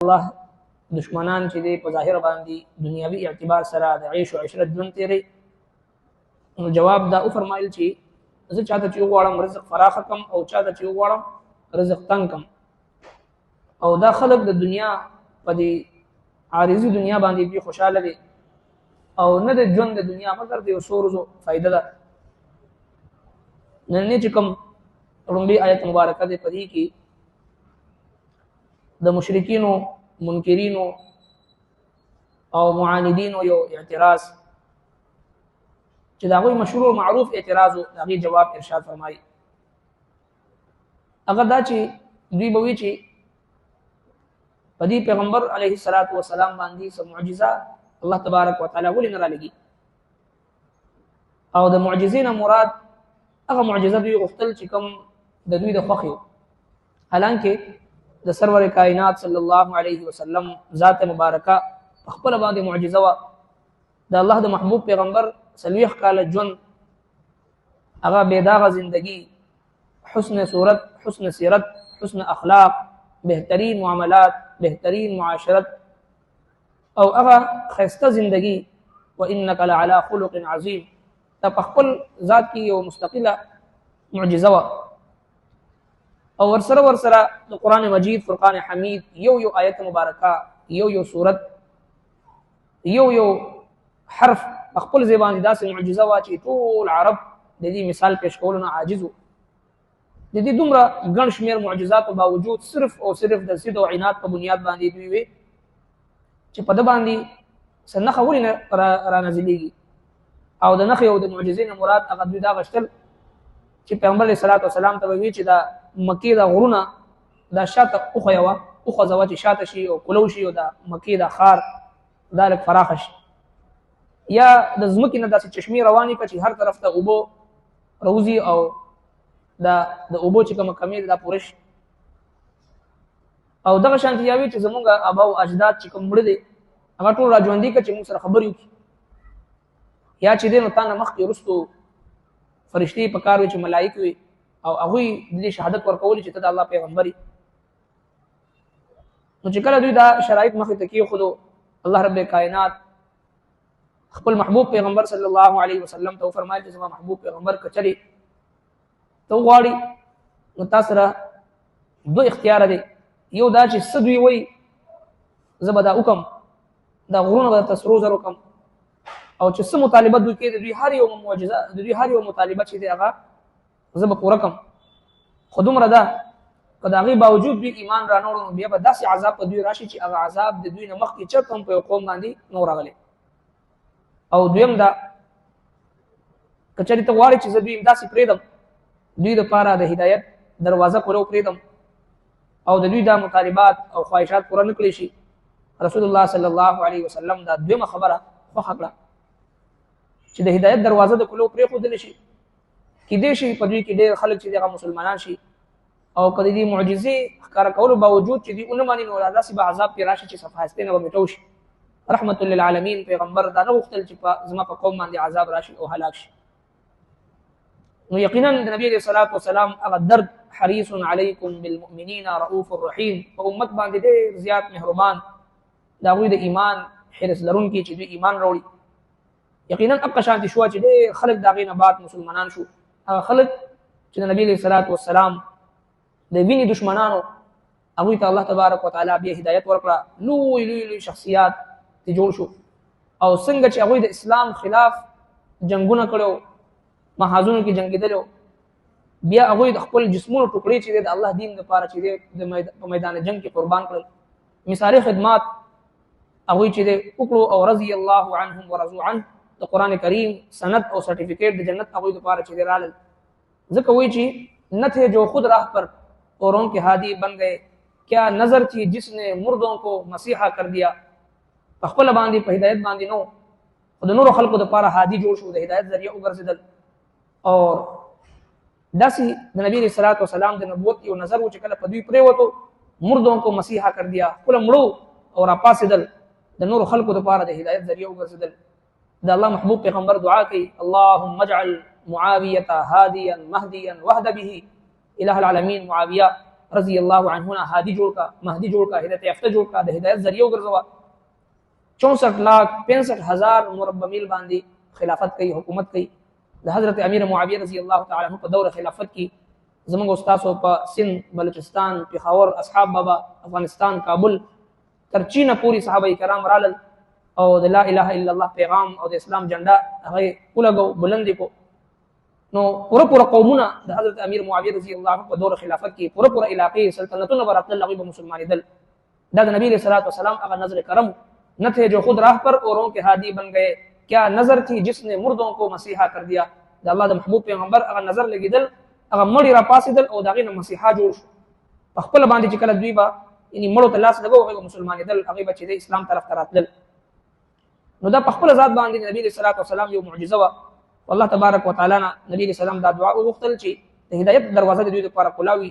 الله دشمنان چې دی په ظاهر باندې دنیوي اعتبار سره د عيش او عشرت ژوند تیری، نو جواب دا او فرمایل چې زه چاته چې وغواړم رزق فراخ کم او چاته چې وغواړم رزق تنگ کم، او دا خلق د دنیا په دې عارضی دنیا باندې دی خوشاله دي او نه د ژوند د دنیا مگر د یو ورځو فائدہ ده. نن چې کوم رومبي آیت مبارکه ده په دې کې د مشرکینو، منکرینو او معاندینو یو اعتراض چې دا غوي مشهور معروف اعتراض او هغه جواب ارشاد فرمایي. هغه دا چې دوی به وی چې په دې پیغمبر علیه الصلاۃ والسلام باندې سم معجزه الله تبارک وتعالى ولې نه را لګي، او د معجزین مراد هغه معجزه دوی غوښتل چې کوم د دوی د خوښي، حالانکه د سرور کائنات صلی الله علیه وسلم ذات مبارکه خپل باندې معجزه وا. د الله د محبوب پیغمبر سلويخ کاله ژوند، هغه بيداغه زندگی، حسن صورت، حسن سیرت، حسن اخلاق، بهترین معاملات، بهترین معاشرت، او هغه خسته زندگی. وانك لعلى خلق عظیم، دا په خپل ذات کې یو مستقله معجزه وا. او ورسره د قران مجید فرقان حمید یو آیت مبارکه، یو صورت، یو حرف خپل زبان داسې معجزه وا چې ټول عرب د دې مثال پیش کولو نه عاجز وو. د دې دومره ګڼ شمېر معجزات او باوجود صرف او صرف د ضد او عناد په بنیاد باندې دوی وي چې په د باندې سنخه ولې نه را نازلېږي، او د نخ او د معجزې مراد هغه دوی دا غشتل چې پیغمبر علیه الصلاۃ والسلام ته وی چې دا مکی دا غرونه دا شاته اوخه یو اوخه زوا چې شاته شي او کلو شي او دا مکی دا خار دالک فراخ شي، یا د زمکې نه داسې چشمې روانې کړي چې هر طرف ته اوبو روزي او دا د اوبو چې کومه کمی دا پورش، او دغه شانتي یاوي چې زمونږ ابا او اجداد چې کوم مړ دي هغه ټول را ژوندي کړي چې موږ سره خبرې وکړي، یا چې دینو تا نه مخکې وروستو فرشتي په کار وي چې ملائکه وي او هغوی د دې شهادت ورکولي چې ته د الله پیغمبر یې. نو چې کله دوی دا شرایط مخې ته کېښودو، الله رب کائنات خپل محبوب پیغمبر صلی الله علیه وسلم ته وفرمایل چې زما محبوب پیغمبر که چېرې ته وغواړي نو تا سره دو اختیار دی، یو دا چې څه دوی وایي زه به دا وکړم، دا غرونه به درته سرو زر وکړم، او چې څه مطالبه دوی کوي د دوی هر یو معجزه، د دوی هر یو مطالبه چې دی هغه زه به پوره کړم. خو دومره ده که د هغې باوجود دوی ایمان را نه وړو نو بیا به داسې عذاب په دوی راشي چې هغه عذاب د دوی نه مخکې چېرته هم په یو قوم باندې نه راغلی. او دویم دا که چېرې ته غواړې چې زه دوی همداسې پرېږدم، دوی دپاره د هدایت دروازه پوره وپرېږدم او د دوی دا مطالبات او خواهشات پوره نه کړی شي، رسول الله صلی الله علیه وسلم دا دویمه خبره خوښه کړه چې د هدایت دروازه د کلو پرېښودلی شي. کیدای شي په دوی کې ډېر خلک چې هغه مسلمانان شي، او که د دې معجزې ښکاره کولو باوجود چې دوی ونه مني نو داسې به عذاب پرې راشي چې صفحاستې نه به میټو شي. رحمت للعالمین پیغمبر دا نه غوښتل چې زما په قوم باندې عذاب راشي او هلاک شي. نو یقینا د نبی علیه الصلاۃ والسلام هغه درد حریص علیکم بالمؤمنین رؤوف الرحیم، په امت باندې ډېر زیات مهربان، د هغوی د ایمان حرص لرونکي چې دوی ایمان راوړي. یقینا هغه شانتي شوه چې ډېر خلک د هغې نه بعد مسلمانان شو، هغه خلک چې د نبی علیه الصلاۃ والسلام د وینې دشمنانو هغوی ته الله تبارک وتعالی بیا هدایت ورکړه، لوی لوی لوی شخصیات ته جوړ شو، او څنګه چې هغوی د اسلام خلاف جنګونه کړو، محاذونو کې جنګېدلو، بیا هغوی د خپل جسمونو ټوکړې چې دی د الله دین لپاره چې دی په میدان جنګ کې قربان کړل. مثالي خدمات هغوی چې دی وکړو، او رضی الله عنهم ورضوا عنه د قرآن کریم سند او سرټیفکیټ د جنت هغوی لپاره چې دی رالل. ځکه وایي چې نہ تھے جو خود راہ پر اوروں کے ہادی بن گئے، کیا نظر تھی جس نے مردوں کو مسیحا کر دیا. په خپله باندې په هدایت باندې نو، خو د نورو خلکو دپاره هادي جوړ شو، د هدایت ذریعه وګرځېدل. او داسې د نبی علیه الصلاۃ والسلام د نبوت یو نظر و چې کله په دوی پرېوتو، مردوں کو مسیحا کر دیا، خپله مړو او راپاڅېدل، د نورو خلکو دپاره د هدایت ذریعه وګرځېدل. د الله محبوب پیغمبر دعا کوي، اللهم اجعل معاویة هادیا مهدیا وهد به. الہ العالمین معاویه رضی الله عنهنا هادي جوړ کا، مهدي جوړ کا، هدایت یافته جوړ کا، د هدایت ذریعہ وګرځوا. 64,65,000 مربع میل باندې خلافت کوي، حکومت کوي. د حضرت امیر معاویه رضی الله تعالی عنہ په دوره خلافت کې زموږ استادو په سند، بلوچستان، پېښور، اصحاب بابا، افغانستان، کابل تر چینه پوری صحابه کرام رالل او د لا اله الا الله پیغام او د اسلام جنډا هغه ولګو بلند کو. نو پورا قومونه د حضرت امیر معاویه رضی الله عنه په دوره خلافت کې پورا علاقې سلطنتونه برابر لغوی به مسلمان دل. دا د نبی علیہ الصلوۃ والسلام هغه نظر کرم نہ تھے جو خود راہ پر اوروں کے ہادی بن گئے، کیا نظر تھی جس نے مردوں کو مسیحا کر دیا. د الله د محبوب پیغمبر هغه نظر لګیدل، هغه مړی را پاسېدل او دغه نه مسیحا جوړ شو. په خپل باندې چې کله دوی با یعنی مړو ته لاس لګو هغه مسلمان دل، هغه بچی د اسلام طرف ته راتلل. نو دا په خپل ذات باندې نبی علیہ الصلوۃ والسلام یو معجزه وا. والله تبارک وتعالى نبی علیہ السلام دا دعا وغوښتل چې د هدایت دروازه د دوی لپاره کولاوي.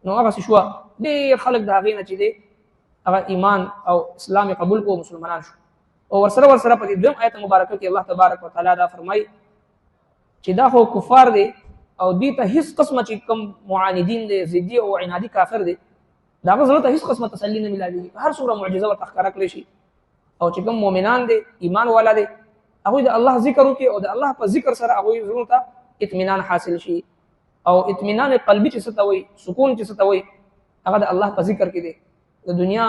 نو هغه شو ډېر خلک د هغې نه چې دی هغه ایمان او اسلام قبول کو، مسلمانان شو. او ورسره په دې دویم آیت مبارکه کې الله تبارک وتعالى دا فرمایي چې دا خو کفار دي او دې ته هیڅ قسمه چې کوم معاندین دي، ضدي او عنادي کافر دي، دا غزله ته هیڅ قسمه تسلی نه ملایي. هر څومره معجزه ورته ښکاره کړی شي او چې کوم مؤمنان دي، ایمان والا دي، هغه د الله ذکر وکي او د الله په ذکر سره هغه زړه ته اطمینان حاصل شي. او اطمینان قلبي چې څه ته وایي، سکون چې څه ته وایي، هغه د الله په ذکر کې دی. د دنیا